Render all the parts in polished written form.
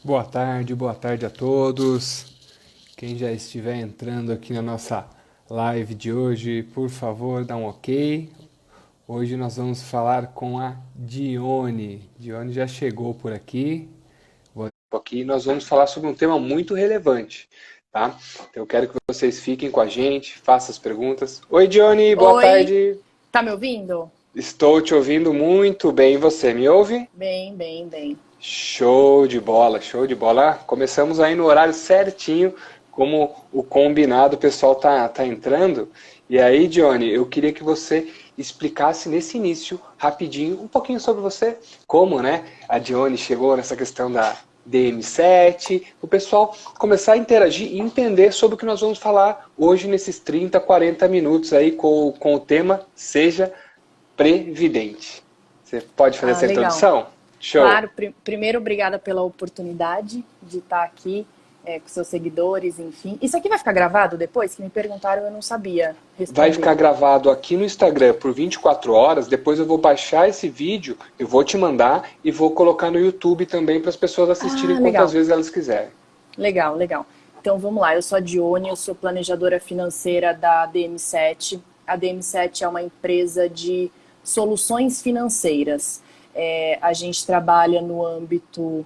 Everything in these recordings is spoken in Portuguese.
Boa tarde a todos. Quem já estiver entrando aqui na nossa live de hoje, por favor, dá um ok. Hoje nós vamos falar com a Dione. Dione já chegou por aqui. Aqui nós vamos falar sobre um tema muito relevante, tá? Então eu quero que vocês fiquem com a gente, façam as perguntas. Oi, Dione, boa Oi, tarde. tá me ouvindo? Estou te ouvindo muito bem. Você me ouve? Bem. Show de bola, show de bola. Começamos aí no horário certinho, como o combinado, o pessoal tá entrando. E aí, Johnny, eu queria que você explicasse nesse início, rapidinho, um pouquinho sobre você, como, né, a Dione chegou nessa questão da DM7, o pessoal começar a interagir e entender sobre o que nós vamos falar hoje nesses 30, 40 minutos aí com o tema Seja Previdente. Você pode fazer Ah, essa legal. introdução? Show! Claro, primeiro, obrigada pela oportunidade de estar aqui com seus seguidores, enfim. Isso aqui vai ficar gravado depois? Que me perguntaram, eu não sabia Vai ficar responder. gravado aqui no Instagram por 24 horas. Depois eu vou baixar esse vídeo, eu vou te mandar e vou colocar no YouTube também para as pessoas assistirem Ah, quantas legal, vezes elas quiserem. legal. Então vamos lá, eu sou a Dione, eu sou planejadora financeira da DM7. A DM7 é uma empresa de soluções financeiras. A gente trabalha no âmbito,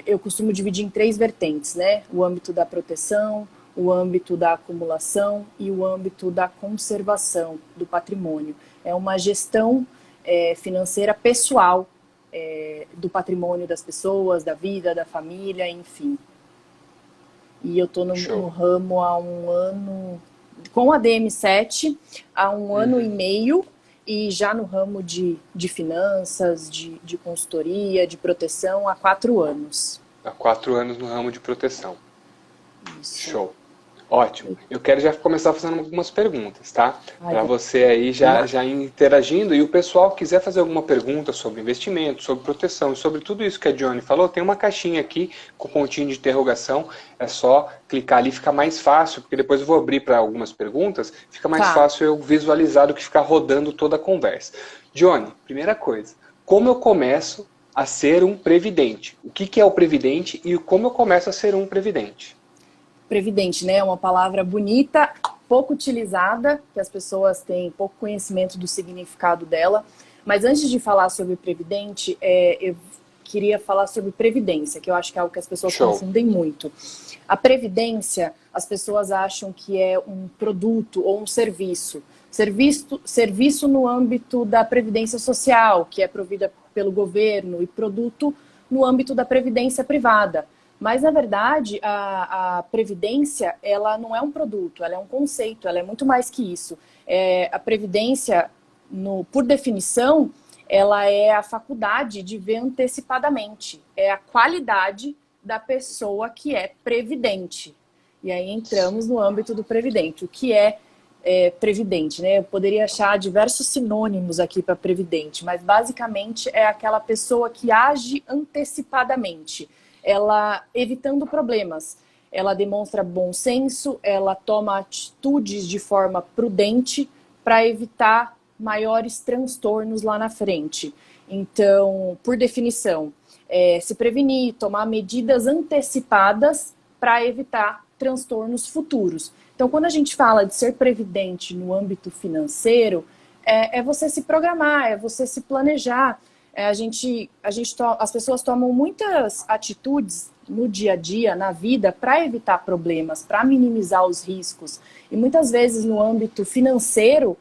eu costumo dividir em três vertentes, né? O âmbito da proteção, o âmbito da acumulação e o âmbito da conservação do patrimônio. É uma gestão financeira pessoal do patrimônio das pessoas, da vida, da família, enfim. E eu estou no Show. ramo há um ano, com a DM7, há um ano e meio, e já no ramo de finanças, de consultoria, de proteção, há 4 anos. Há 4 anos no ramo de proteção. Isso. Show. Ótimo. Eu quero já começar fazendo algumas perguntas, tá? Ai, Para você aí vamos lá. já interagindo. E o pessoal que quiser fazer alguma pergunta sobre investimento, sobre proteção, sobre tudo isso que a Johnny falou, tem uma caixinha aqui com pontinho de interrogação. É só clicar ali, fica mais fácil, porque depois eu vou abrir para algumas perguntas, fica mais Tá. fácil eu visualizar do que ficar rodando toda a conversa. Johnny, primeira coisa, como eu começo a ser um previdente? O que é o previdente e como eu começo a ser um previdente? Previdente, né? É uma palavra bonita, pouco utilizada, que as pessoas têm pouco conhecimento do significado dela. Mas antes de falar sobre previdente, eu queria falar sobre previdência, que eu acho que é algo que as pessoas Show. confundem muito. A previdência, as pessoas acham que é um produto ou um serviço. Serviço no âmbito da previdência social, que é provida pelo governo, e produto no âmbito da previdência privada. Mas, na verdade, a previdência, ela não é um produto, ela é um conceito, ela é muito mais que isso. A previdência, por definição, ela é a faculdade de ver antecipadamente. É a qualidade da pessoa que é previdente. E aí entramos no âmbito do previdente. O que é previdente, né? Eu poderia achar diversos sinônimos aqui para previdente, mas basicamente é aquela pessoa que age antecipadamente, ela evitando problemas. Ela demonstra bom senso, ela toma atitudes de forma prudente para evitar maiores transtornos lá na frente. Então, por definição, se prevenir, tomar medidas antecipadas para evitar transtornos futuros. Então, quando a gente fala de ser previdente no âmbito financeiro, é você se programar, é você se planejar. As pessoas tomam muitas atitudes no dia a dia, na vida, para evitar problemas, para minimizar os riscos. E muitas vezes no âmbito financeiro,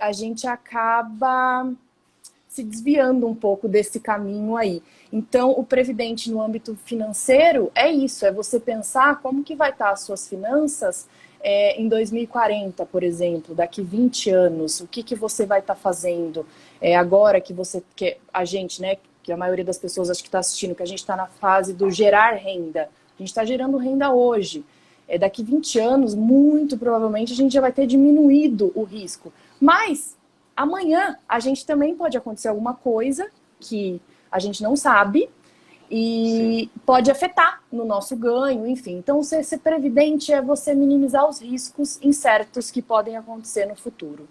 a gente acaba se desviando um pouco desse caminho aí. Então, o previdente no âmbito financeiro é isso, é você pensar como que vai estar as suas finanças em 2040, por exemplo, daqui 20 anos, o que você vai estar fazendo agora que a gente, né, que a maioria das pessoas acho que está assistindo, que a gente está na fase do gerar renda. A gente está gerando renda hoje. Daqui 20 anos, muito provavelmente, a gente já vai ter diminuído o risco. Mas amanhã a gente também pode acontecer alguma coisa que a gente não sabe Sim. e pode afetar no nosso ganho, enfim. Então, ser previdente é você minimizar os riscos incertos que podem acontecer no futuro.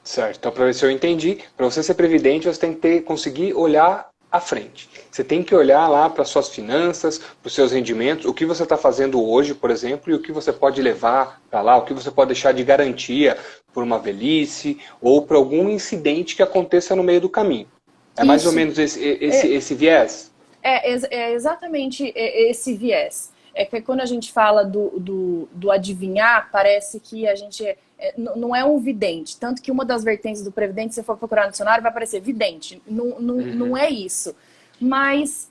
Certo. Então, para ver se eu entendi, para você ser previdente, você tem que conseguir olhar à frente. Você tem que olhar lá para suas finanças, para os seus rendimentos, o que você está fazendo hoje, por exemplo, e o que você pode levar para lá, o que você pode deixar de garantia por uma velhice ou por algum incidente que aconteça no meio do caminho. É mais ou Isso. menos esse viés? É exatamente esse viés. É que quando a gente fala do adivinhar, parece que a gente não é um vidente. Tanto que uma das vertentes do Previdente, se você for procurar no dicionário, vai aparecer vidente. Não é isso. Mas,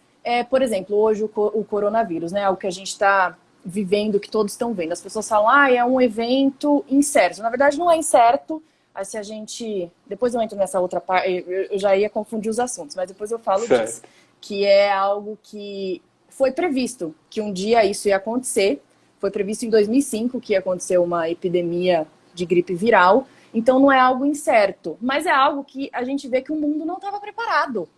por exemplo, hoje o coronavírus, né? O que a gente está vivendo, que todos estão vendo. As pessoas falam, é um evento incerto. Na verdade, não é incerto. Aí se a gente... Depois eu entro nessa outra parte, eu já ia confundir os assuntos, mas depois eu falo disso. Certo. Que é algo que foi previsto, que um dia isso ia acontecer. Foi previsto em 2005 que ia acontecer uma epidemia de gripe viral. Então não é algo incerto, mas é algo que a gente vê que o mundo não estava preparado.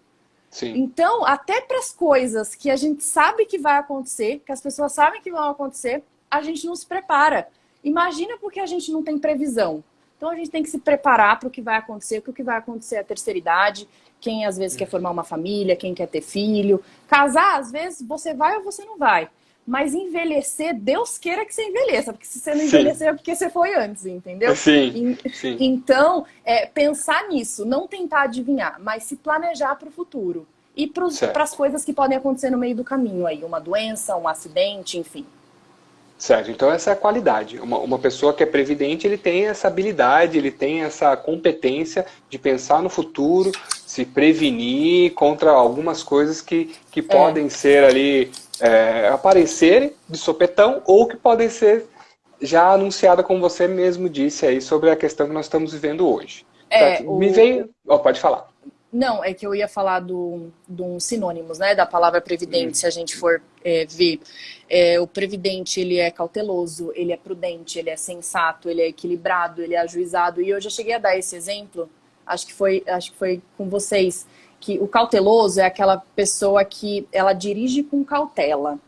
Sim. Então, até para as coisas que a gente sabe que vai acontecer, que as pessoas sabem que vão acontecer, a gente não se prepara. Imagina porque a gente não tem previsão. Então a gente tem que se preparar para o que vai acontecer, porque o que vai acontecer é a terceira idade, quem às vezes quer formar uma família, quem quer ter filho. Casar, às vezes, você vai ou você não vai. Mas envelhecer, Deus queira que você envelheça, porque se você não envelhecer é porque você foi antes, entendeu? Sim. Então, pensar nisso, não tentar adivinhar, mas se planejar para o futuro. E para as coisas que podem acontecer no meio do caminho aí, uma doença, um acidente, enfim. Certo, então essa é a qualidade. Uma pessoa que é previdente, ele tem essa habilidade, ele tem essa competência de pensar no futuro, se prevenir contra algumas coisas que podem ser ali, aparecerem de sopetão, ou que podem ser já anunciadas, como você mesmo disse aí, sobre a questão que nós estamos vivendo hoje. Me veio... pode falar. Não, é que eu ia falar de um sinônimos, né, da palavra previdente, se a gente for ver. O previdente, ele é cauteloso, ele é prudente, ele é sensato, ele é equilibrado, ele é ajuizado. E eu já cheguei a dar esse exemplo, acho que foi com vocês, que o cauteloso é aquela pessoa que ela dirige com cautela.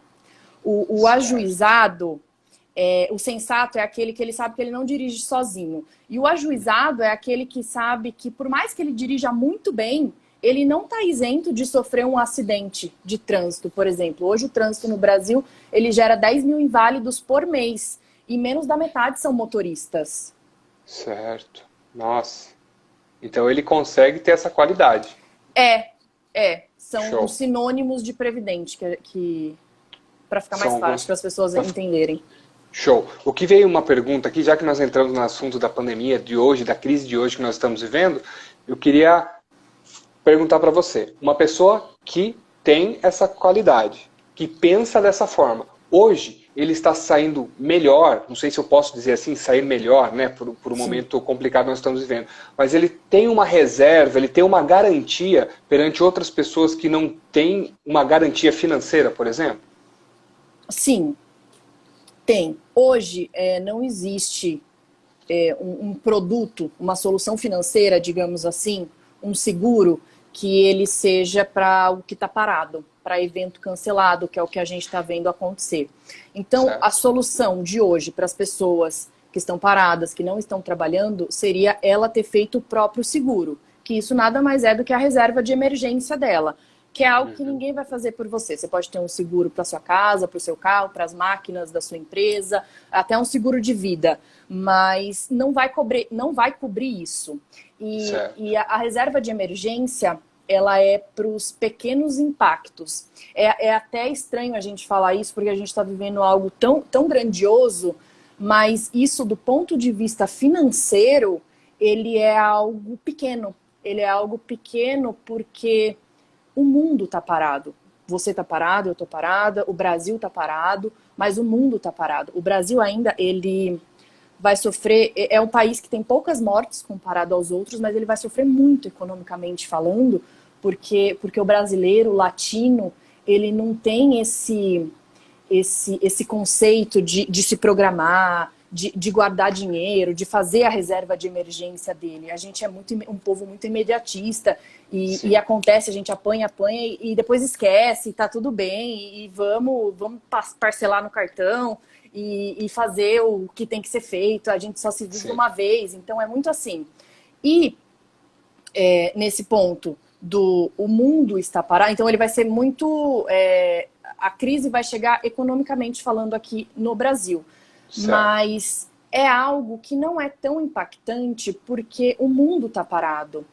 O ajuizado... o sensato é aquele que ele sabe que ele não dirige sozinho. E o ajuizado é aquele que sabe que, por mais que ele dirija muito bem, ele não está isento de sofrer um acidente de trânsito, por exemplo. Hoje o trânsito no Brasil, ele gera 10 mil inválidos por mês. E menos da metade são motoristas. Certo. Nossa. Então ele consegue ter essa qualidade. São os sinônimos de previdente, para ficar mais fácil para as pessoas entenderem. Show. O que veio uma pergunta aqui, já que nós entramos no assunto da pandemia de hoje, da crise de hoje que nós estamos vivendo, eu queria perguntar para você, uma pessoa que tem essa qualidade, que pensa dessa forma, hoje ele está saindo melhor, não sei se eu posso dizer assim, sair melhor, né, por um momento complicado que nós estamos vivendo, mas ele tem uma reserva, ele tem uma garantia perante outras pessoas que não têm uma garantia financeira, por exemplo? Sim. Tem. Hoje não existe um produto, uma solução financeira, digamos assim, um seguro, que ele seja para o que está parado, para evento cancelado, que é o que a gente está vendo acontecer. Então, a solução de hoje para as pessoas que estão paradas, que não estão trabalhando, seria ela ter feito o próprio seguro, que isso nada mais é do que a reserva de emergência dela, que é algo que ninguém vai fazer por você. Você pode ter um seguro para sua casa, para o seu carro, para as máquinas da sua empresa, até um seguro de vida, mas não vai cobrir isso. E a reserva de emergência, ela é para os pequenos impactos. É até estranho a gente falar isso, porque a gente está vivendo algo tão grandioso, mas isso, do ponto de vista financeiro, ele é algo pequeno. Ele é algo pequeno porque... o mundo está parado. Você está parado, eu estou parada, o Brasil está parado, mas o mundo está parado. O Brasil ainda, ele vai sofrer... é um país que tem poucas mortes comparado aos outros, mas ele vai sofrer muito economicamente falando, porque o brasileiro, o latino, ele não tem esse conceito de se programar, de guardar dinheiro, de fazer a reserva de emergência dele. A gente é um povo muito imediatista e acontece, a gente apanha e depois esquece, tá tudo bem, e vamos parcelar no cartão e fazer o que tem que ser feito, a gente só se vive uma vez, então é muito assim. E nesse ponto, o mundo está parado, então ele vai ser muito... a crise vai chegar economicamente falando aqui no Brasil. Certo. Mas é algo que não é tão impactante porque o mundo está parado.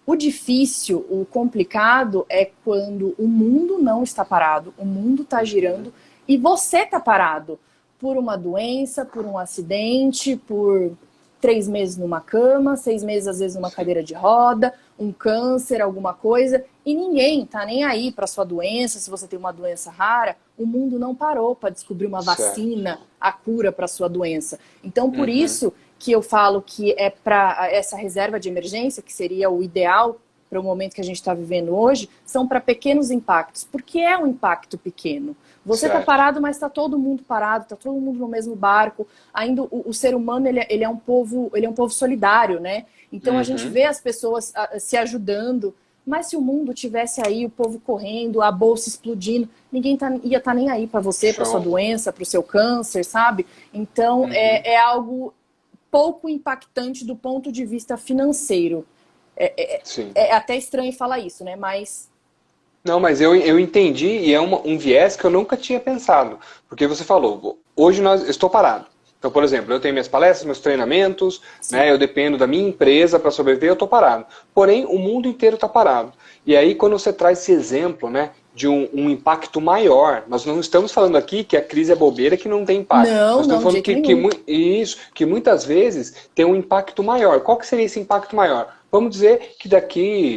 O difícil, o complicado é quando o mundo não está parado, o mundo está girando e você está parado por uma doença, por um acidente, por 3 meses numa cama, 6 meses às vezes numa cadeira de roda, um câncer, alguma coisa, e ninguém tá nem aí para sua doença, se você tem uma doença rara, o mundo não parou para descobrir uma vacina, a cura para sua doença. Então, por isso que eu falo que é para essa reserva de emergência, que seria o ideal para o momento que a gente está vivendo hoje, são para pequenos impactos, porque é um impacto pequeno. Você está parado, mas está todo mundo parado, está todo mundo no mesmo barco. Ainda o ser humano ele é um povo solidário, né? Então a gente vê as pessoas se ajudando, mas se o mundo tivesse aí, o povo correndo, a bolsa explodindo, ninguém ia estar nem aí para você, para sua doença, para o seu câncer, sabe? Então é algo pouco impactante do ponto de vista financeiro. É até estranho falar isso, né? Mas... Não, mas eu entendi e é um viés que eu nunca tinha pensado. Porque você falou, hoje estou parado. Então, por exemplo, eu tenho minhas palestras, meus treinamentos, né, eu dependo da minha empresa para sobreviver, eu estou parado. Porém, o mundo inteiro está parado. E aí, quando você traz esse exemplo, né, de um impacto maior, nós não estamos falando aqui que a crise é bobeira, que não tem impacto. Não, nós estamos falando que muitas vezes tem um impacto maior. Qual que seria esse impacto maior? Vamos dizer que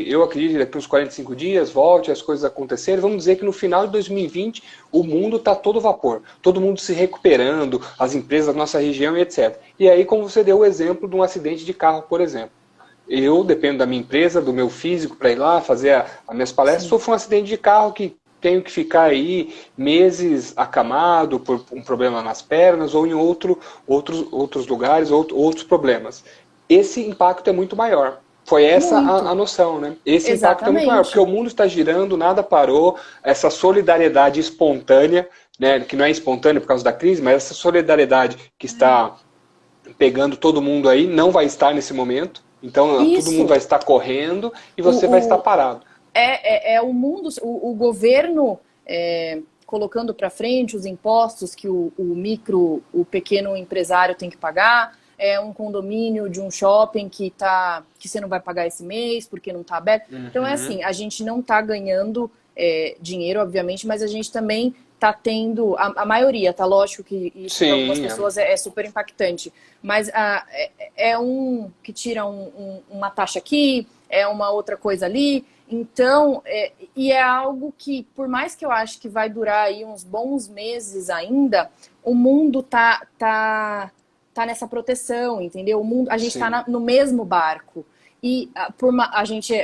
eu acredito que daqui uns 45 dias, volte as coisas acontecerem, vamos dizer que no final de 2020 o mundo está todo vapor, todo mundo se recuperando, as empresas da nossa região e etc. E aí, como você deu o exemplo de um acidente de carro, por exemplo. Eu dependo da minha empresa, do meu físico para ir lá fazer as minhas palestras, sofro um acidente de carro que tenho que ficar aí meses acamado por um problema nas pernas ou em outros lugares, outros problemas. Esse impacto é muito maior. Foi essa a noção, né? Esse impacto é muito maior, porque o mundo está girando, nada parou, essa solidariedade espontânea, né, que não é espontânea por causa da crise, mas essa solidariedade que está pegando todo mundo aí, não vai estar nesse momento. Então, todo mundo vai estar correndo e você vai estar parado. O mundo, o governo colocando para frente os impostos que o pequeno empresário tem que pagar, um condomínio de um shopping que você não vai pagar esse mês porque não está aberto. Então é assim, a gente não está ganhando dinheiro, obviamente, mas a gente também está tendo, a maioria, tá lógico que isso para algumas pessoas é super impactante, mas um que tira uma taxa aqui, uma outra coisa ali, então, e é algo que, por mais que eu acho que vai durar aí uns bons meses ainda, o mundo tá nessa proteção, entendeu? A gente está no mesmo barco. E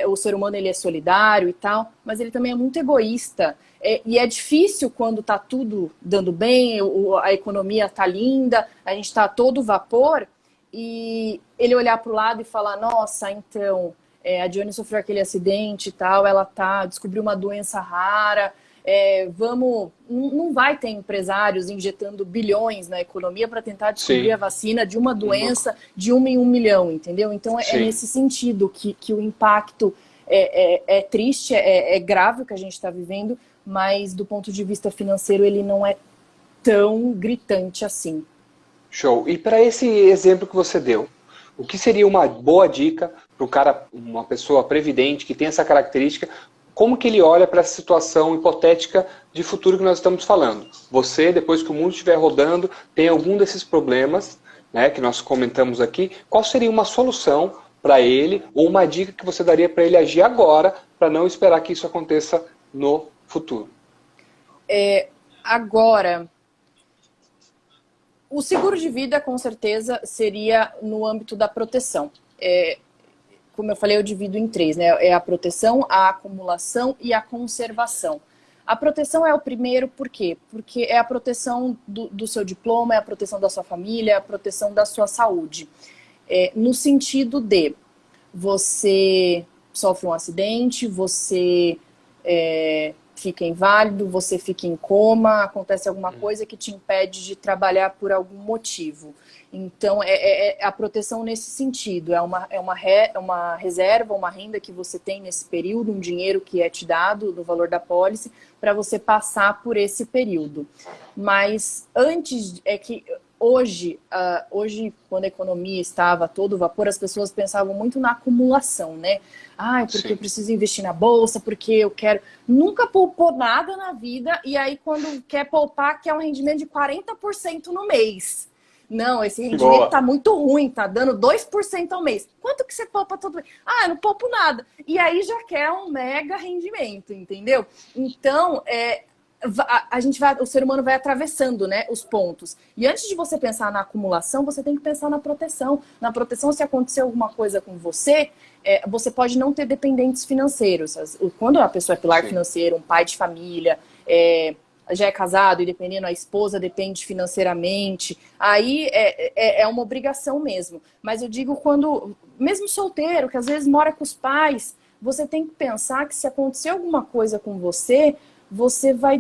o ser humano ele é solidário e tal, mas ele também é muito egoísta. E é difícil quando tá tudo dando bem, a economia tá linda, a gente tá todo vapor, e ele olhar para o lado e falar, nossa, então, a Dione sofreu aquele acidente e tal, ela descobriu uma doença rara, não vai ter empresários injetando bilhões na economia para tentar descobrir a vacina de uma doença de 1 em 1 milhão, entendeu? Então é nesse sentido que o impacto é triste, é grave o que a gente está vivendo, mas do ponto de vista financeiro ele não é tão gritante assim. Show. E para esse exemplo que você deu, o que seria uma boa dica para o cara, uma pessoa previdente que tem essa característica, como que ele olha para essa situação hipotética de futuro que nós estamos falando? Você, depois que o mundo estiver rodando, tem algum desses problemas, né, que nós comentamos aqui, qual seria uma solução para ele, ou uma dica que você daria para ele agir agora, para não esperar que isso aconteça no futuro? Agora, o seguro de vida, com certeza, seria no âmbito da proteção. Como eu falei, eu divido em 3, né? É a proteção, a acumulação e a conservação. A proteção é o primeiro, por quê? Porque é a proteção do seu diploma, é a proteção da sua família, é a proteção da sua saúde. No sentido de você sofre um acidente, você fica inválido, você fica em coma, acontece alguma coisa que te impede de trabalhar por algum motivo. Então, é a proteção nesse sentido. É uma reserva, uma renda que você tem nesse período, um dinheiro que é te dado do valor da pólice para você passar por esse período. Mas antes, hoje, quando a economia estava a todo vapor, as pessoas pensavam muito na acumulação, né? Porque eu preciso investir na bolsa, porque eu quero... Nunca poupou nada na vida, e aí quando quer poupar, quer um rendimento de 40% no mês. Não, esse rendimento tá muito ruim, tá dando 2% ao mês. Quanto que você poupa todo mês? Eu não poupo nada. E aí já quer um mega rendimento, entendeu? Então, o ser humano vai atravessando, né, os pontos. E antes de você pensar na acumulação, você tem que pensar na proteção. Na proteção, se acontecer alguma coisa com você, você pode não ter dependentes financeiros. Quando a pessoa é pilar financeiro, um pai de família, já é casado e dependendo, a esposa depende financeiramente, aí é uma obrigação mesmo. Mas eu digo quando, mesmo solteiro, que às vezes mora com os pais, você tem que pensar que se acontecer alguma coisa com você, você vai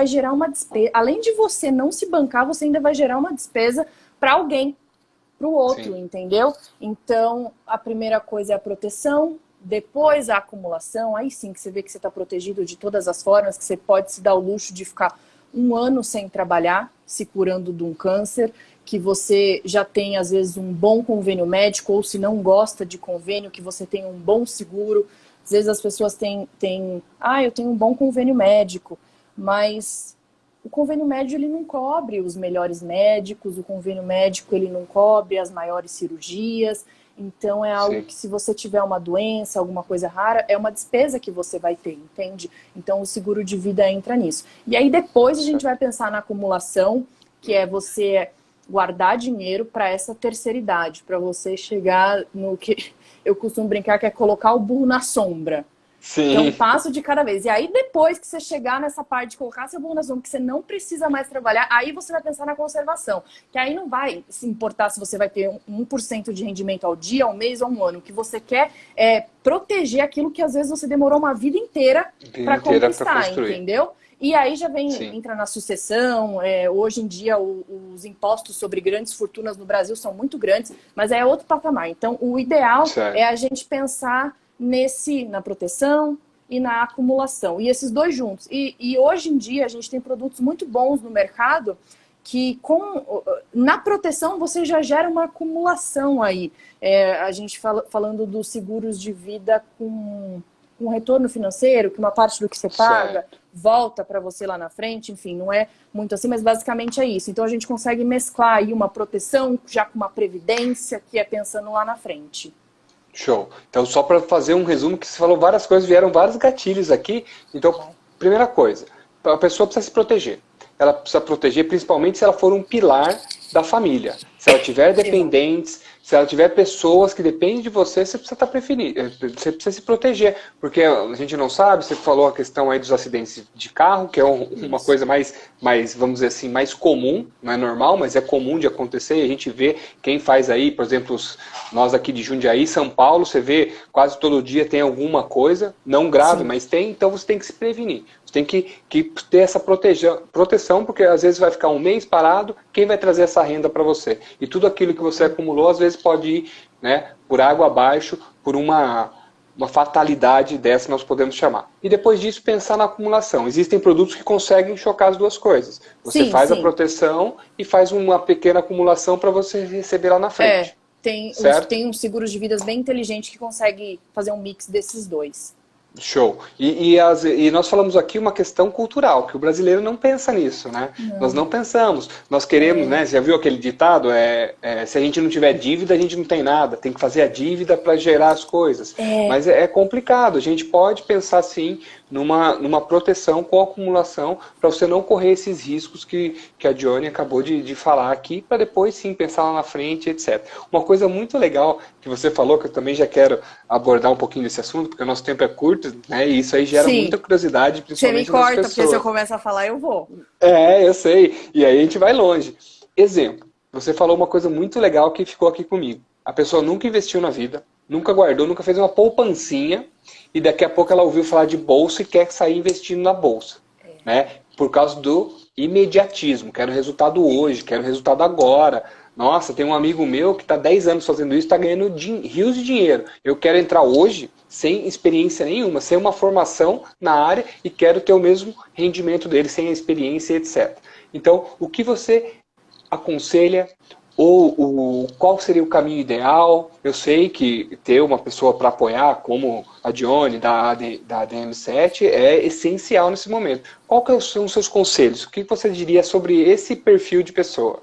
gerar uma despesa. Além de você não se bancar, você ainda vai gerar uma despesa para alguém, para o outro, entendeu? Então, a primeira coisa é a proteção. Depois a acumulação, aí sim que você vê que você está protegido de todas as formas, que você pode se dar o luxo de ficar 1 ano sem trabalhar, se curando de um câncer, que você já tem, às vezes, um bom convênio médico, ou se não gosta de convênio, que você tem um bom seguro. Às vezes as pessoas têm eu tenho um bom convênio médico, mas o convênio médico ele não cobre os melhores médicos, o convênio médico ele não cobre as maiores cirurgias. Então é algo que se você tiver uma doença, alguma coisa rara, é uma despesa que você vai ter, entende? Então o seguro de vida entra nisso. E aí depois a gente vai pensar na acumulação, que é você guardar dinheiro para essa terceira idade, para você chegar no que eu costumo brincar, que é colocar o burro na sombra. Então, um passo de cada vez. E aí, depois que você chegar nessa parte de colocar seu bom na zona, que você não precisa mais trabalhar, aí você vai pensar na conservação. Que aí não vai se importar se você vai ter 1% de rendimento ao dia, ao mês ou 1 ano. O que você quer é proteger aquilo que, às vezes, você demorou uma vida inteira para conquistar, entendeu? E aí já entra na sucessão. Hoje em dia, os impostos sobre grandes fortunas no Brasil são muito grandes, mas é outro patamar. Então, o ideal é a gente pensar na proteção e na acumulação. E esses dois juntos. E hoje em dia a gente tem produtos muito bons no mercado que na proteção você já gera uma acumulação aí. A gente falando dos seguros de vida com retorno financeiro, que uma parte do que você paga volta para você lá na frente, enfim, não é muito assim, mas basicamente é isso. Então a gente consegue mesclar aí uma proteção já com uma previdência, que é pensando lá na frente. Show. Então, só para fazer um resumo, que você falou várias coisas, vieram vários gatilhos aqui. Então, primeira coisa, a pessoa precisa se proteger. Ela precisa proteger principalmente se ela for um pilar da família. Se ela tiver dependentes, se ela tiver pessoas que dependem de você, você precisa você precisa se proteger. Porque a gente não sabe, você falou a questão aí dos acidentes de carro, que é uma coisa mais, vamos dizer assim, mais comum, não é normal, mas é comum de acontecer. E a gente vê quem faz aí, por exemplo, nós aqui de Jundiaí, São Paulo, você vê quase todo dia tem alguma coisa, não grave, mas tem, então você tem que se prevenir. Você tem que ter essa proteção, porque às vezes vai ficar 1 mês parado, quem vai trazer essa renda para você? E tudo aquilo que você acumulou, às vezes pode ir, né, por água abaixo, por uma fatalidade dessa nós podemos chamar. E depois disso, pensar na acumulação. Existem produtos que conseguem chocar as duas coisas. Você faz a proteção e faz uma pequena acumulação para você receber lá na frente. Tem uns seguros de vidas bem inteligentes que conseguem fazer um mix desses dois. Show. E nós falamos aqui uma questão cultural, que o brasileiro não pensa nisso, né? Não. Nós não pensamos. Nós queremos, né? Você já viu aquele ditado? Se a gente não tiver dívida, a gente não tem nada. Tem que fazer a dívida para gerar as coisas. Mas é complicado. A gente pode pensar, sim, numa proteção com acumulação para você não correr esses riscos que a Dione acabou de falar aqui, para depois, sim, pensar lá na frente, etc. Uma coisa muito legal que você falou, que eu também já quero abordar um pouquinho desse assunto, porque o nosso tempo é curto, né? E isso aí gera muita curiosidade, principalmente nas pessoas. Você me corta, porque se eu começar a falar, eu vou. Eu sei. E aí a gente vai longe. Exemplo, você falou uma coisa muito legal que ficou aqui comigo. A pessoa nunca investiu na vida, nunca guardou, nunca fez uma poupancinha, e daqui a pouco ela ouviu falar de bolsa e quer sair investindo na bolsa. Né? Por causa do imediatismo. Quero resultado hoje, quero resultado agora. Nossa, tem um amigo meu que está 10 anos fazendo isso, está ganhando rios de dinheiro. Eu quero entrar hoje sem experiência nenhuma, sem uma formação na área e quero ter o mesmo rendimento dele, sem a experiência, etc. Então, o que você aconselha ou qual seria o caminho ideal? Eu sei que ter uma pessoa para apoiar, como a Dione, da DM7, é essencial nesse momento. Quais são os seus conselhos? O que você diria sobre esse perfil de pessoa?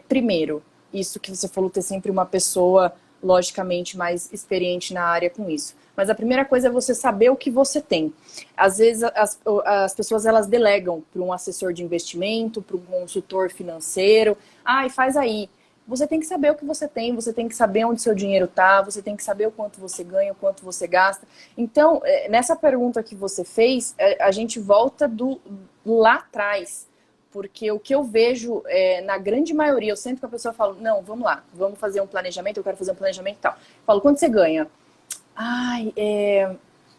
Primeiro, isso que você falou, ter sempre uma pessoa, logicamente, mais experiente na área com isso. Mas a primeira coisa é você saber o que você tem. Às vezes, as pessoas, elas delegam para um assessor de investimento, para um consultor financeiro. E faz aí. Você tem que saber o que você tem, você tem que saber onde seu dinheiro está, você tem que saber o quanto você ganha, o quanto você gasta. Então, nessa pergunta que você fez, a gente volta lá atrás. Porque o que eu vejo, na grande maioria, eu sempre que a pessoa fala, não, vamos lá, vamos fazer um planejamento, eu quero fazer um planejamento e tal. Eu falo, quanto você ganha?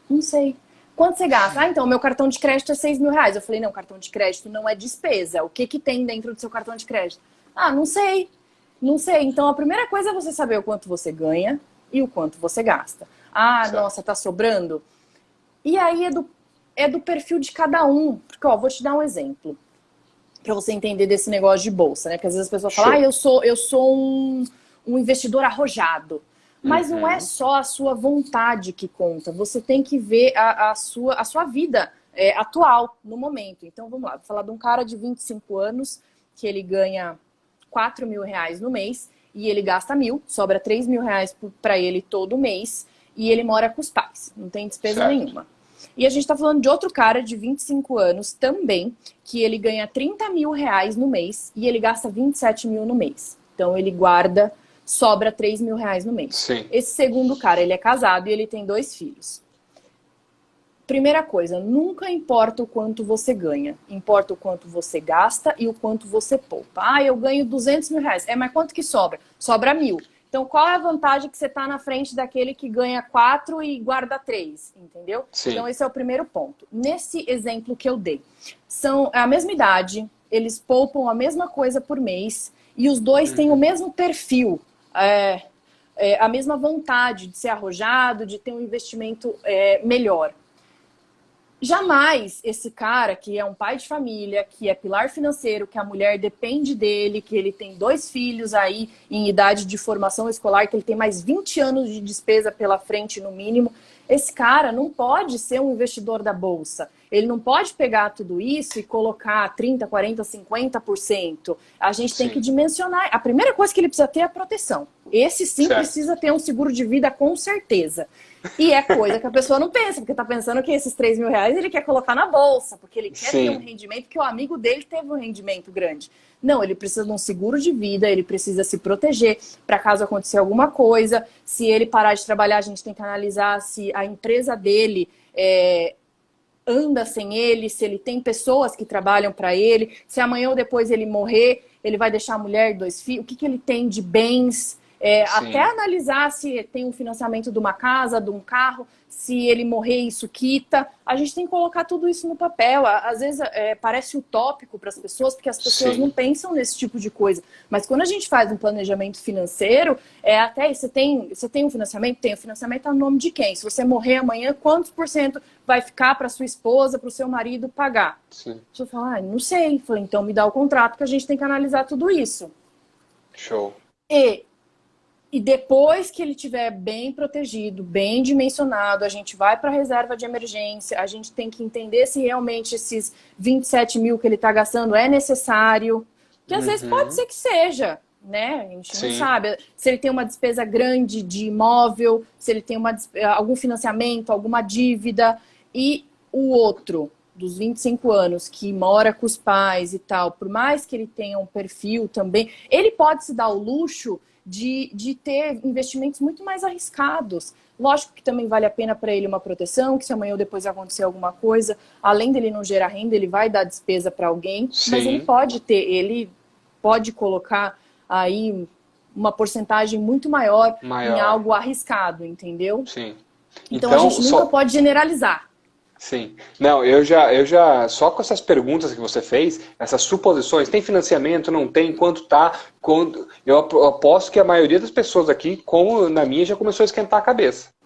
Não sei. Quanto você gasta? Então, meu cartão de crédito é 6 mil reais. Eu falei, não, cartão de crédito não é despesa. O que tem dentro do seu cartão de crédito? Não sei. Não sei. Então, a primeira coisa é você saber o quanto você ganha e o quanto você gasta. Nossa, tá sobrando? E aí é do perfil de cada um. Porque, vou te dar um exemplo. Para você entender desse negócio de bolsa, né? Porque às vezes as pessoas falam, eu sou um investidor arrojado. Mas não é só a sua vontade que conta. Você tem que ver a sua vida atual, no momento. Então, vamos lá. Vou falar de um cara de 25 anos que ele ganha 4 mil reais no mês e ele gasta 1.000, sobra 3 mil reais para ele todo mês e ele mora com os pais. Não tem despesa nenhuma. E a gente está falando de outro cara de 25 anos também, que ele ganha 30 mil reais no mês e ele gasta 27 mil no mês. Então ele guarda, sobra 3 mil reais no mês. Sim. Esse segundo cara, ele é casado e ele tem 2 filhos. Primeira coisa, nunca importa o quanto você ganha. Importa o quanto você gasta e o quanto você poupa. Eu ganho 200 mil reais. Mas quanto que sobra? Sobra 1.000. Então, qual é a vantagem que você está na frente daquele que ganha 4 e guarda 3, entendeu? Sim. Então, esse é o primeiro ponto. Nesse exemplo que eu dei, são a mesma idade, eles poupam a mesma coisa por mês e os dois têm o mesmo perfil, a mesma vontade de ser arrojado, de ter um investimento melhor. Jamais esse cara que é um pai de família, que é pilar financeiro, que a mulher depende dele, que ele tem 2 filhos aí em idade de formação escolar, que ele tem mais 20 anos de despesa pela frente no mínimo, esse cara não pode ser um investidor da bolsa. Ele não pode pegar tudo isso e colocar 30%, 40%, 50%. A gente tem que dimensionar. A primeira coisa que ele precisa ter é a proteção. Esse sim precisa ter um seguro de vida com certeza. E é coisa que a pessoa não pensa, porque tá pensando que esses 3 mil reais ele quer colocar na bolsa, porque ele quer ter um rendimento, porque o amigo dele teve um rendimento grande. Não, ele precisa de um seguro de vida, ele precisa se proteger para caso acontecer alguma coisa. Se ele parar de trabalhar, a gente tem que analisar se a empresa dele anda sem ele, se ele tem pessoas que trabalham para ele, se amanhã ou depois ele morrer, ele vai deixar a mulher e 2 filhos, o que ele tem de bens, até analisar se tem um financiamento de uma casa, de um carro, se ele morrer isso quita. A gente tem que colocar tudo isso no papel. Às vezes parece utópico para as pessoas, porque as pessoas não pensam nesse tipo de coisa. Mas quando a gente faz um planejamento financeiro, até você tem um financiamento? Tem. O financiamento tá no nome de quem? Se você morrer amanhã, quantos % vai ficar para sua esposa, para o seu marido pagar? Sim. Você fala, não sei. Falei, então me dá o contrato que a gente tem que analisar tudo isso. Show. E depois que ele estiver bem protegido, bem dimensionado, a gente vai para a reserva de emergência, a gente tem que entender se realmente esses 27 mil que ele está gastando é necessário, que às vezes pode ser que seja, né? A gente não sabe se ele tem uma despesa grande de imóvel, se ele tem algum financiamento, alguma dívida. E o outro, dos 25 anos, que mora com os pais e tal, por mais que ele tenha um perfil também, ele pode se dar o luxo de ter investimentos muito mais arriscados. Lógico que também vale a pena para ele uma proteção, que se amanhã ou depois acontecer alguma coisa, além dele não gerar renda, ele vai dar despesa para alguém, mas ele pode colocar aí uma porcentagem muito maior em algo arriscado, entendeu? Sim. Então a gente nunca pode generalizar. Sim. Não, só com essas perguntas que você fez, essas suposições, tem financiamento, não tem, quanto tá, eu aposto que a maioria das pessoas aqui, como na minha, já começou a esquentar a cabeça.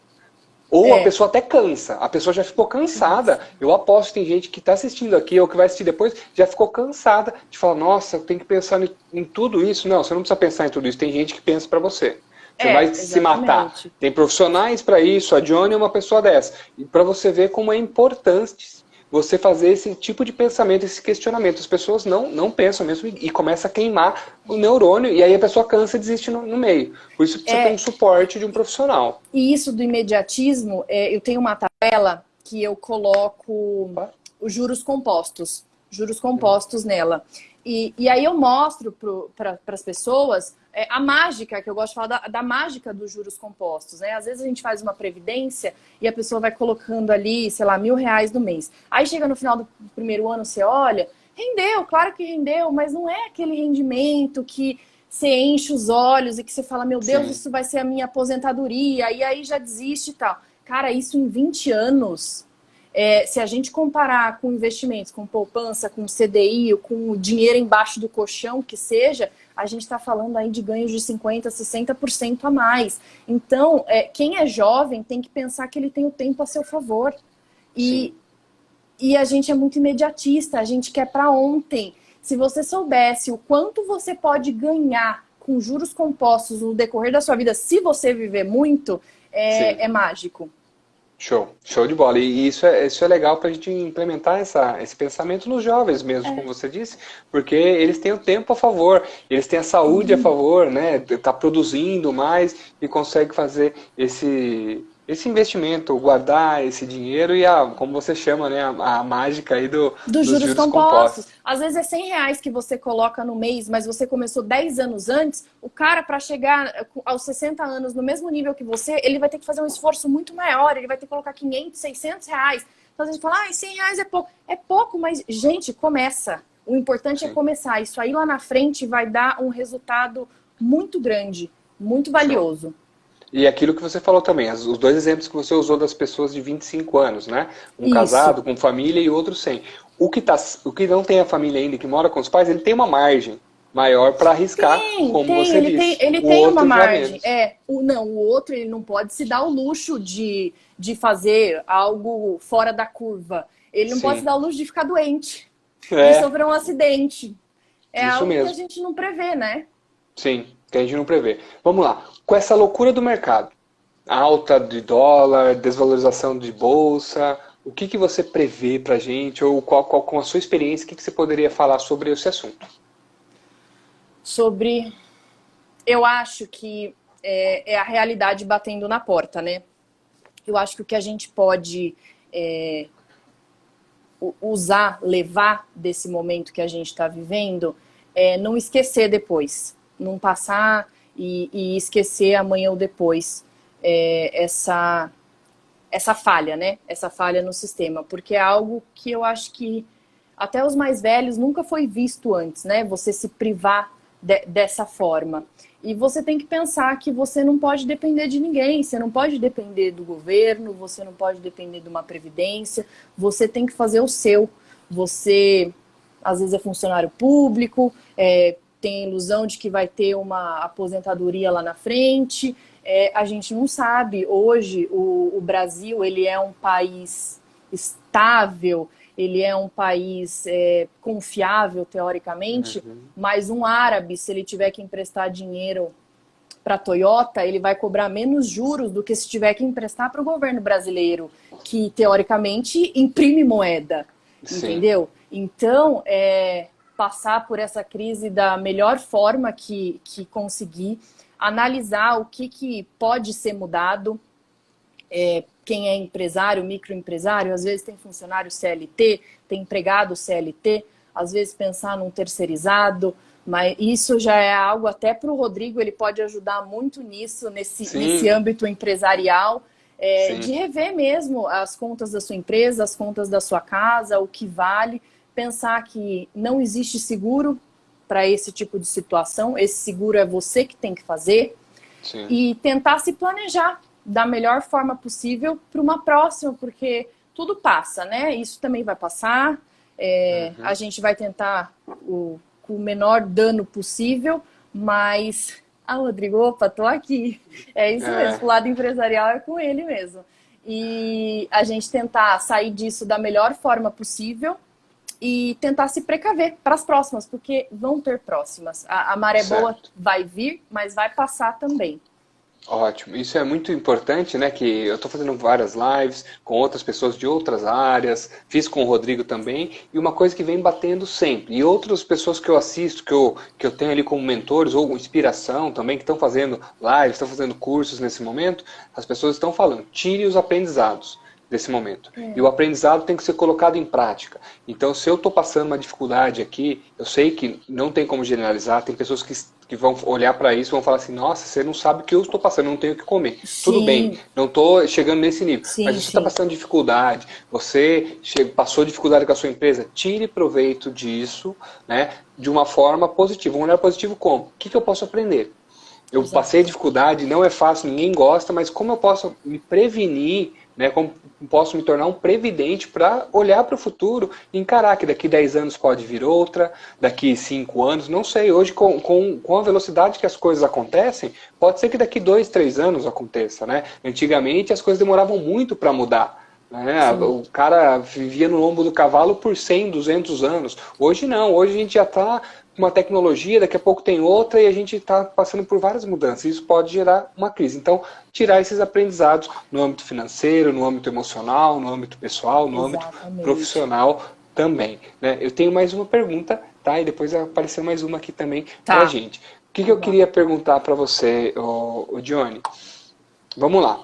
Ou a É, pessoa até cansa, a pessoa já ficou cansada. Eu aposto que tem gente que está assistindo aqui ou que vai assistir depois, já ficou cansada de falar, nossa, eu tenho que pensar em tudo isso. Não, você não precisa pensar em tudo isso, tem gente que pensa para você. Você vai se matar. exatamente. Tem profissionais para isso, a Johnny é uma pessoa dessa. E para você ver como é importante você fazer esse tipo de pensamento, esse questionamento. As pessoas não pensam mesmo e começa a queimar o neurônio e aí a pessoa cansa e desiste no meio. Por isso precisa ter um suporte de um profissional. E isso do imediatismo, eu tenho uma tabela que eu coloco os juros compostos. Juros compostos nela. E aí eu mostro para as pessoas a mágica, que eu gosto de falar da mágica dos juros compostos, né? Às vezes a gente faz uma previdência e a pessoa vai colocando ali, sei lá, R$ 1.000 no mês. Aí chega no final do primeiro ano, você olha, rendeu, claro que rendeu, mas não é aquele rendimento que você enche os olhos e que você fala, meu Deus, Sim. isso vai ser a minha aposentadoria, e aí já desiste e tal. Cara, isso em 20 anos... se a gente comparar com investimentos, com poupança, com CDI, com o dinheiro embaixo do colchão, que seja, a gente está falando aí de ganhos de 50%, 60% a mais. Então, quem é jovem tem que pensar que ele tem o tempo a seu favor. E a gente é muito imediatista, a gente quer para ontem. Se você soubesse o quanto você pode ganhar com juros compostos no decorrer da sua vida, se você viver muito, é mágico. Show de bola. E isso é legal para a gente implementar esse pensamento nos jovens mesmo, como você disse, porque eles têm o tempo a favor, eles têm a saúde a favor, né? Tá produzindo mais e consegue fazer esse investimento, guardar esse dinheiro e como você chama, né? A mágica aí Dos dos juros juros compostos. compostos. Às vezes é R$ 100 que você coloca no mês, mas você começou 10 anos antes, o cara, para chegar aos 60 anos no mesmo nível que você, ele vai ter que fazer um esforço muito maior, ele vai ter que colocar 500, R$ 600. Então a gente fala, R$ 100 é pouco. É pouco, mas, gente, começa. O importante é começar. Isso aí lá na frente vai dar um resultado muito grande, muito valioso. E aquilo que você falou também, os dois exemplos que você usou das pessoas de 25 anos, né? Um Isso. casado, com família e outro sem. O que não tem a família ainda, que mora com os pais, ele tem uma margem maior para arriscar, como você disse. Ele O tem uma outro já margem. menos. O outro ele não pode se dar o luxo de fazer algo fora da curva. Ele não pode se Sim, dar o luxo de ficar doente, de é, sofrer um acidente. É isso algo que a mesmo. gente não prevê, né? Sim, que a gente não prevê. Vamos lá. Com essa loucura do mercado, alta de dólar, desvalorização de bolsa, o que você prevê para a gente, ou com a sua experiência, o que você poderia falar sobre esse assunto? Sobre. Eu acho que é a realidade batendo na porta, né? Eu acho que o que a gente pode usar, levar desse momento que a gente está vivendo é não esquecer depois. Não passar e esquecer amanhã ou depois essa falha, né? Essa falha no sistema. Porque é algo que eu acho que até os mais velhos nunca foi visto antes, né? Você se privar dessa forma. E você tem que pensar que você não pode depender de ninguém, você não pode depender do governo, você não pode depender de uma previdência, você tem que fazer o seu. Você, às vezes, é funcionário público, tem a ilusão de que vai ter uma aposentadoria lá na frente. A gente não sabe. Hoje, o Brasil, ele é um país estável, ele é um país confiável, teoricamente, mas um árabe, se ele tiver que emprestar dinheiro para a Toyota, ele vai cobrar menos juros do que se tiver que emprestar para o governo brasileiro, que, teoricamente, imprime moeda, entendeu? Então, passar por essa crise da melhor forma que conseguir, analisar o que pode ser mudado. Quem é empresário, microempresário, às vezes tem funcionário CLT, tem empregado CLT, às vezes pensar num terceirizado, mas isso já é algo até para o Rodrigo, ele pode ajudar muito nisso, nesse âmbito empresarial, de rever mesmo as contas da sua empresa, as contas da sua casa, o que vale, pensar que não existe seguro para esse tipo de situação, esse seguro é você que tem que fazer, e tentar se planejar da melhor forma possível para uma próxima, porque tudo passa, né? Isso também vai passar. A gente vai tentar com o menor dano possível, mas... Ah, Rodrigo, opa, tô aqui. É isso mesmo, o lado empresarial é com ele mesmo. E a gente tentar sair disso da melhor forma possível e tentar se precaver para as próximas, porque vão ter próximas. A maré boa vai vir, mas vai passar também. Ótimo, isso é muito importante, né? Que eu estou fazendo várias lives com outras pessoas de outras áreas, fiz com o Rodrigo também, e uma coisa que vem batendo sempre, e outras pessoas que eu assisto, que eu tenho ali como mentores ou inspiração também, que estão fazendo lives, estão fazendo cursos nesse momento, as pessoas estão falando, tire os aprendizados desse momento. E o aprendizado tem que ser colocado em prática. Então, se eu estou passando uma dificuldade aqui, eu sei que não tem como generalizar, tem pessoas que vão olhar para isso e vão falar assim, nossa, você não sabe o que eu estou passando, não tenho o que comer. Sim. Tudo bem, não estou chegando nesse nível. Sim, mas você está passando dificuldade, você passou dificuldade com a sua empresa, tire proveito disso, né, de uma forma positiva. Um olhar positivo como? O que eu posso aprender? Eu passei dificuldade, não é fácil, ninguém gosta, mas como eu posso me prevenir, né, como posso me tornar um previdente para olhar para o futuro e encarar que daqui 10 anos pode vir outra, daqui 5 anos, não sei. Hoje, com a velocidade que as coisas acontecem, pode ser que daqui 2, 3 anos aconteça. Né? Antigamente as coisas demoravam muito para mudar. Né? O cara vivia no lombo do cavalo por 100, 200 anos. Hoje não, hoje a gente já está com uma tecnologia, daqui a pouco tem outra e a gente está passando por várias mudanças. Isso pode gerar uma crise. Então, tirar esses aprendizados no âmbito financeiro, no âmbito emocional, no âmbito pessoal, no âmbito profissional também. Né? Eu tenho mais uma pergunta, tá? E depois apareceu mais uma aqui também para a gente. O que eu queria perguntar para você, o Johnny? Vamos lá.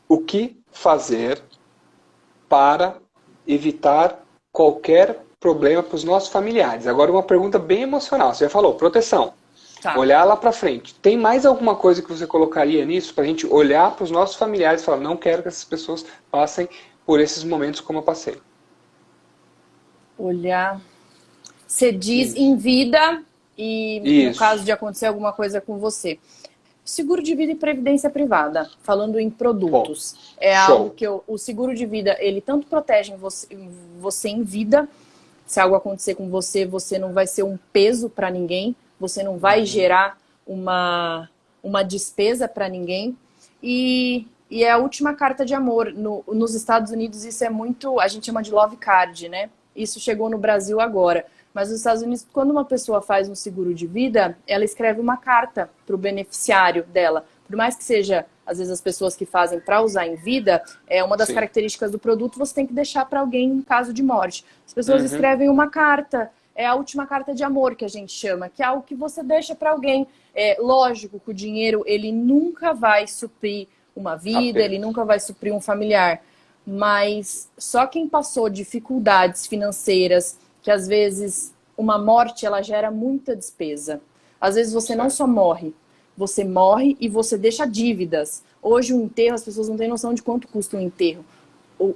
O que fazer para evitar qualquer problema para os nossos familiares? Agora uma pergunta bem emocional. Você já falou, proteção. Olhar lá para frente. Tem mais alguma coisa que você colocaria nisso para a gente olhar para os nossos familiares e falar, não quero que essas pessoas passem por esses momentos como eu passei? Olhar. Você diz em vida e no caso de acontecer alguma coisa com você. Seguro de vida e previdência privada, falando em produtos. Algo que o seguro de vida, ele tanto protege você em vida, se algo acontecer com você, você não vai ser um peso para ninguém, você não vai gerar uma despesa para ninguém. E é a última carta de amor. Nos Estados Unidos isso é muito, a gente chama de love card, né? Isso chegou no Brasil agora. Mas nos Estados Unidos, quando uma pessoa faz um seguro de vida, ela escreve uma carta para o beneficiário dela. Por mais que seja, às vezes, as pessoas que fazem para usar em vida, uma das características do produto, você tem que deixar para alguém em caso de morte. As pessoas escrevem uma carta, é a última carta de amor que a gente chama, que é algo que você deixa para alguém. Lógico que o dinheiro, ele nunca vai suprir uma vida, ele nunca vai suprir um familiar. Mas só quem passou dificuldades financeiras, que às vezes uma morte ela gera muita despesa. Às vezes você não só morre, você morre e você deixa dívidas. Hoje um enterro, as pessoas não têm noção de quanto custa um enterro.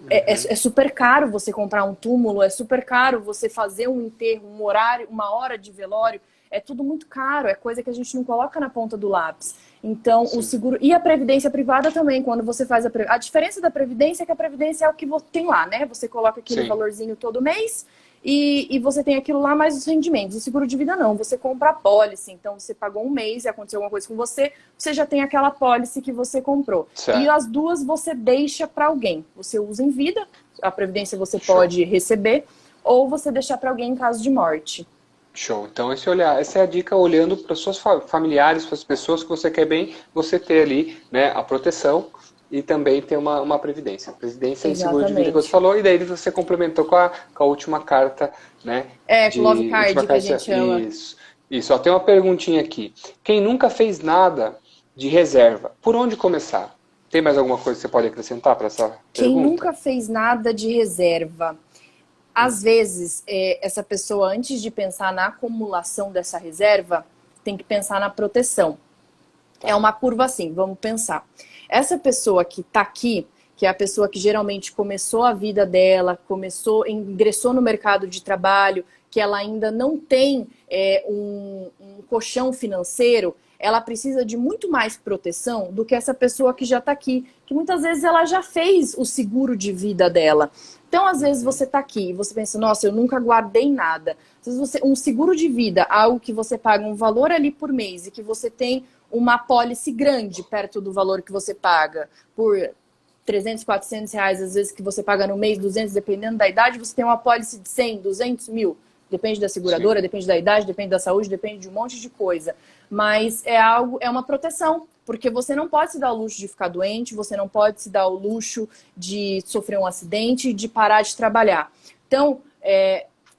É super caro você comprar um túmulo, é super caro você fazer um enterro, um horário, uma hora de velório. É tudo muito caro, é coisa que a gente não coloca na ponta do lápis. Então, o seguro... E a previdência privada também, quando você faz a diferença da previdência é que a previdência é o que você tem lá, né? Você coloca aquele valorzinho todo mês e você tem aquilo lá mais os rendimentos. O seguro de vida não, você compra a pólice. Então, você pagou um mês e aconteceu alguma coisa com você, você já tem aquela pólice que você comprou. E as duas você deixa para alguém. Você usa em vida, a previdência você pode receber, ou você deixar para alguém em caso de morte. Show. Então essa é a dica, olhando para os seus familiares, para as pessoas que você quer bem, você ter ali, né, a proteção e também ter uma previdência. Previdência e seguro de vida que você falou, e daí você complementou com a última carta, né? Love card que a gente chama. Isso. Ó, tem uma perguntinha aqui. Quem nunca fez nada de reserva, por onde começar? Tem mais alguma coisa que você pode acrescentar para essa pergunta? Quem nunca fez nada de reserva... Às vezes, essa pessoa, antes de pensar na acumulação dessa reserva, tem que pensar na proteção. É uma curva assim, vamos pensar. Essa pessoa que está aqui, que é a pessoa que geralmente começou a vida dela, ingressou no mercado de trabalho, que ela ainda não tem um colchão financeiro, ela precisa de muito mais proteção do que essa pessoa que já está aqui, que muitas vezes ela já fez o seguro de vida dela. Então, às vezes você está aqui e você pensa, nossa, eu nunca guardei nada. Às vezes um seguro de vida, algo que você paga um valor ali por mês e que você tem uma apólice grande perto do valor que você paga por 300, 400 reais, às vezes que você paga no mês, 200, dependendo da idade, você tem uma apólice de 100, 200 mil. Depende da seguradora, sim, depende da idade, depende da saúde, depende de um monte de coisa. Mas é uma proteção, porque você não pode se dar o luxo de ficar doente, você não pode se dar o luxo de sofrer um acidente, de parar de trabalhar. Então,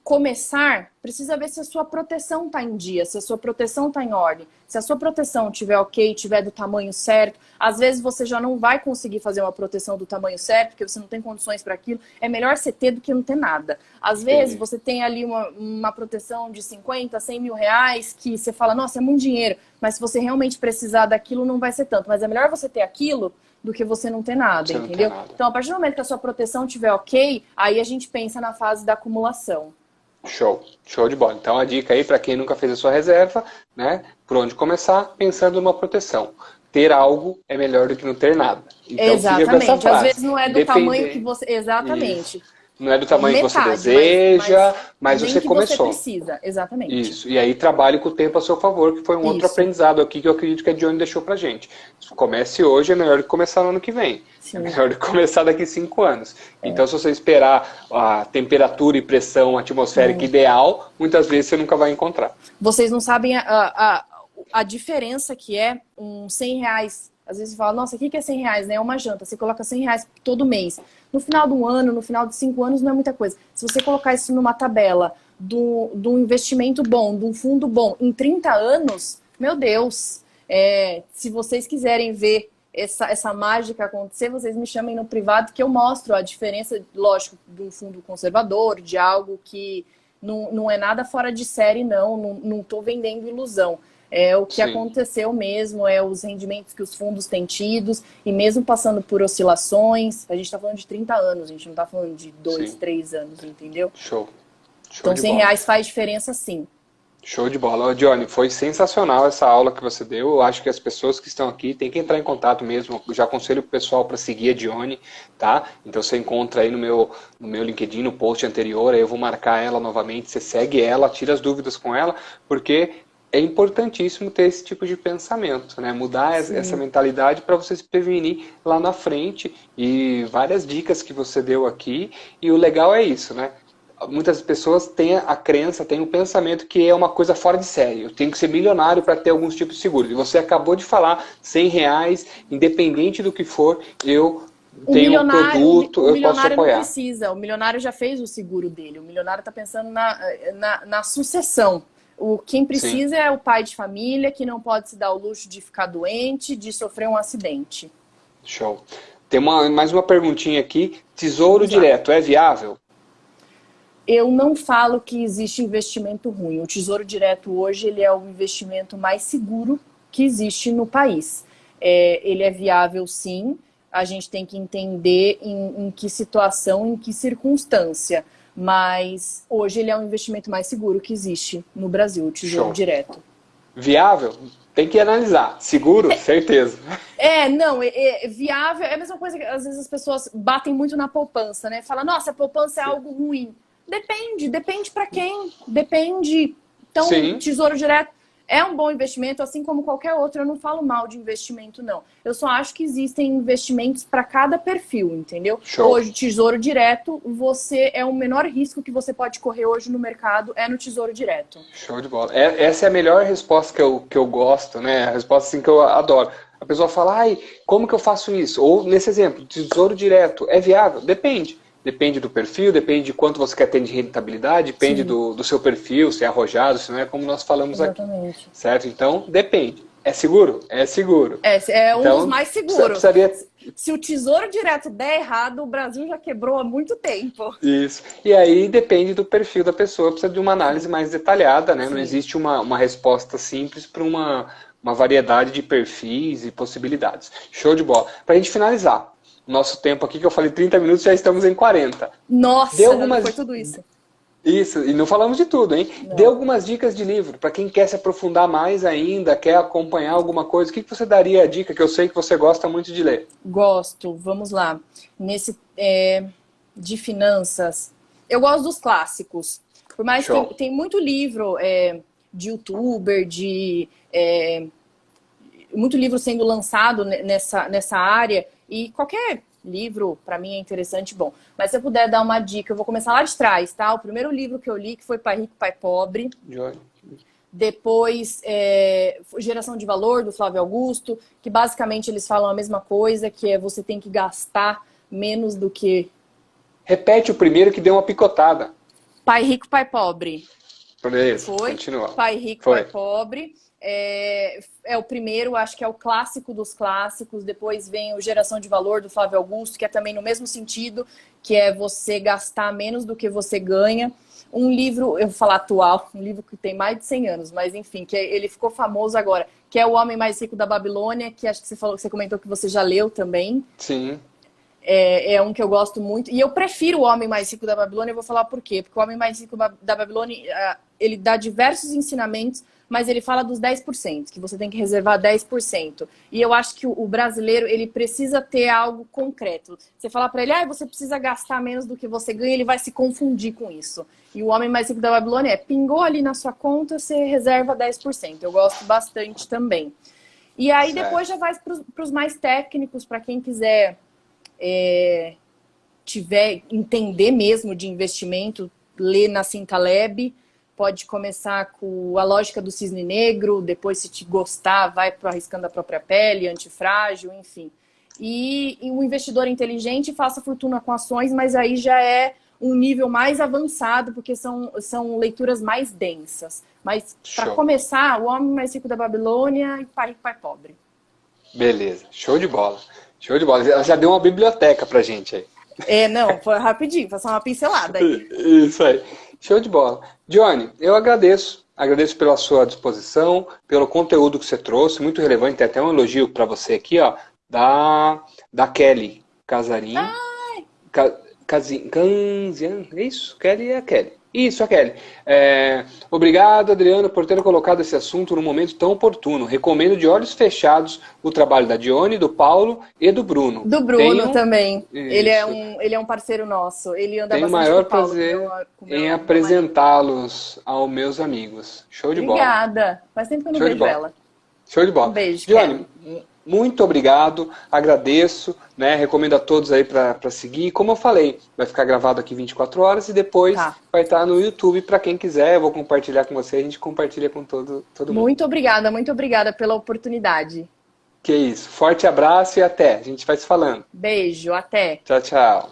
começar, precisa ver se a sua proteção está em dia, se a sua proteção está em ordem. Se a sua proteção estiver ok, estiver do tamanho certo, às vezes você já não vai conseguir fazer uma proteção do tamanho certo, porque você não tem condições para aquilo. É melhor você ter do que não ter nada. Às vezes você tem ali uma proteção de 50, 100 mil reais, que você fala, nossa, é muito dinheiro, mas se você realmente precisar daquilo, não vai ser tanto. Mas é melhor você ter aquilo do que você não ter nada, você entendeu? Nada. Então, a partir do momento que a sua proteção estiver ok, aí a gente pensa na fase da acumulação. Show de bola. Então a dica aí para quem nunca fez a sua reserva, né? Por onde começar? Pensando numa proteção. Ter algo é melhor do que não ter nada. Então, exatamente. Às vezes não é do tamanho que você... Exatamente. Isso. Não é do tamanho que você deseja, mas você começou. Você precisa, exatamente. Isso. E aí trabalhe com o tempo a seu favor, que foi um outro aprendizado aqui que eu acredito que a Dione deixou pra gente. Comece hoje, é melhor do que começar no ano que vem. Sim. É melhor do que começar daqui 5 anos. Então, se você esperar a temperatura e pressão atmosférica ideal, muitas vezes você nunca vai encontrar. Vocês não sabem a diferença que é uns 100 reais. Às vezes você fala, nossa, o que é 100 reais, né? É uma janta. Você coloca 100 reais todo mês. No final do ano, no final de 5 anos, não é muita coisa. Se você colocar isso numa tabela de um investimento bom, de um fundo bom, em 30 anos, meu Deus, se vocês quiserem ver essa mágica acontecer, vocês me chamem no privado que eu mostro a diferença, lógico, de um fundo conservador, de algo que não é nada fora de série, não estou vendendo ilusão. É o que aconteceu mesmo, os rendimentos que os fundos têm tidos, e mesmo passando por oscilações, a gente está falando de 30 anos, a gente não está falando de 2, 3 anos, entendeu? Show então 100 reais faz diferença sim. Show de bola. Dione, foi sensacional essa aula que você deu. Eu acho que as pessoas que estão aqui têm que entrar em contato mesmo. Eu já aconselho o pessoal para seguir a Dione, tá? Então você encontra aí no meu LinkedIn, no post anterior, aí eu vou marcar ela novamente, você segue ela, tira as dúvidas com ela, porque é importantíssimo ter esse tipo de pensamento, né? Mudar essa mentalidade para você se prevenir lá na frente. E várias dicas que você deu aqui. E o legal é isso, né? Muitas pessoas têm a crença, têm o pensamento que é uma coisa fora de série. Eu tenho que ser milionário para ter alguns tipos de seguros. E você acabou de falar, 100 reais, independente do que for, eu tenho um produto, eu posso apoiar. Não precisa, o milionário já fez o seguro dele. O milionário está pensando na sucessão. Quem precisa é o pai de família, que não pode se dar o luxo de ficar doente, de sofrer um acidente. Show. Tem mais uma perguntinha aqui. Tesouro direto é viável? Eu não falo que existe investimento ruim. O Tesouro Direto hoje ele é o investimento mais seguro que existe no país. Ele é viável sim. A gente tem que entender em que situação, em que circunstância. Mas hoje ele é o investimento mais seguro que existe no Brasil, o Tesouro Direto. Viável? Tem que analisar. Seguro? Certeza. Viável é a mesma coisa que às vezes as pessoas batem muito na poupança, né? Fala, nossa, a poupança é algo ruim. Depende para quem. Depende. Então, Tesouro Direto é um bom investimento, assim como qualquer outro. Eu não falo mal de investimento, não. Eu só acho que existem investimentos para cada perfil, entendeu? Hoje, Tesouro Direto, o menor risco que você pode correr hoje no mercado é no Tesouro Direto. Show de bola. Essa é a melhor resposta que eu gosto, né? A resposta assim, que eu adoro. A pessoa fala, como que eu faço isso? Ou, nesse exemplo, Tesouro Direto é viável? Depende. Depende do perfil, depende de quanto você quer ter de rentabilidade, depende do seu perfil, se é arrojado, se não é, como nós falamos aqui. Certo? Então, depende. É seguro? É seguro. É um dos mais seguros. Se o Tesouro Direto der errado, o Brasil já quebrou há muito tempo. Isso. E aí depende do perfil da pessoa, precisa de uma análise mais detalhada, né? Não existe uma resposta simples para uma variedade de perfis e possibilidades. Show de bola. Para a gente finalizar. Nosso tempo aqui, que eu falei 30 minutos, já estamos em 40. Nossa, foi tudo isso. Isso, e não falamos de tudo, hein? Não. Dê algumas dicas de livro, para quem quer se aprofundar mais ainda, quer acompanhar alguma coisa. O que você daria a dica, que eu sei que você gosta muito de ler? Gosto, vamos lá. De finanças, eu gosto dos clássicos. Por mais que tem muito livro de youtuber, muito livro sendo lançado nessa área, e qualquer livro, para mim, é interessante, bom. Mas se eu puder dar uma dica, eu vou começar lá de trás, tá? O primeiro livro que eu li, que foi Pai Rico, Pai Pobre. Depois, Geração de Valor, do Flávio Augusto, que basicamente eles falam a mesma coisa, que é você tem que gastar menos do que... Repete o primeiro que deu uma picotada. Pai Rico, Pai Pobre. Beleza, foi. Continua. Pai Rico, Foi. Pai Pobre. É o primeiro, acho que é o clássico dos clássicos. Depois vem o Geração de Valor, do Flávio Augusto, que é também no mesmo sentido, que é você gastar menos do que você ganha. Um livro, eu vou falar atual, um livro que tem mais de 100 anos, mas enfim, ele ficou famoso agora, que é O Homem Mais Rico da Babilônia, que acho que você comentou que você já leu também. Sim. É um que eu gosto muito. E eu prefiro O Homem Mais Rico da Babilônia, eu vou falar por quê. Porque O Homem Mais Rico da Babilônia, ele dá diversos ensinamentos, mas ele fala dos 10%, que você tem que reservar 10%. E eu acho que o brasileiro, ele precisa ter algo concreto. Você falar para ele, você precisa gastar menos do que você ganha, ele vai se confundir com isso. E O Homem Mais Rico da Babilônia pingou ali na sua conta, você reserva 10%. Eu gosto bastante também. E aí depois já vai para os mais técnicos, para quem quiser... entender mesmo de investimento, ler Nassim Taleb, pode começar com A Lógica do Cisne Negro, depois se te gostar, vai para Arriscando a Própria Pele, Antifrágil, enfim. E um investidor inteligente faça fortuna com ações, mas aí já é um nível mais avançado, porque são leituras mais densas. Mas para começar, O Homem Mais Rico da Babilônia e Pai Rico, Pai Pobre. Beleza, show de bola. Show de bola. Ela já deu uma biblioteca pra gente aí. Não, foi rapidinho, foi só uma pincelada aí. Isso aí. Show de bola. Johnny, eu agradeço. Agradeço pela sua disposição, pelo conteúdo que você trouxe, muito relevante. Tem até um elogio para você aqui, ó, da Kelly Casarim. Canzian, é isso? Kelly é a Kelly. Isso, a Kelly. Obrigado, Adriano, por ter colocado esse assunto num momento tão oportuno. Recomendo de olhos fechados o trabalho da Dione, do Paulo e do Bruno. Do Bruno também. Ele é um parceiro nosso. Ele anda Tenho o bastante maior com o Paulo, prazer em apresentá-los aos meus amigos. Show de bola. Obrigada. Faz tempo que eu não vejo ela. Show de bola. Um beijo, Dione, muito obrigado, agradeço, né? Recomendo a todos aí para seguir. Como eu falei, vai ficar gravado aqui 24 horas e depois vai estar no YouTube para quem quiser. Eu vou compartilhar com você, a gente compartilha com todo mundo. Muito obrigada pela oportunidade. Que isso. Forte abraço e até. A gente vai se falando. Beijo, até. Tchau, tchau.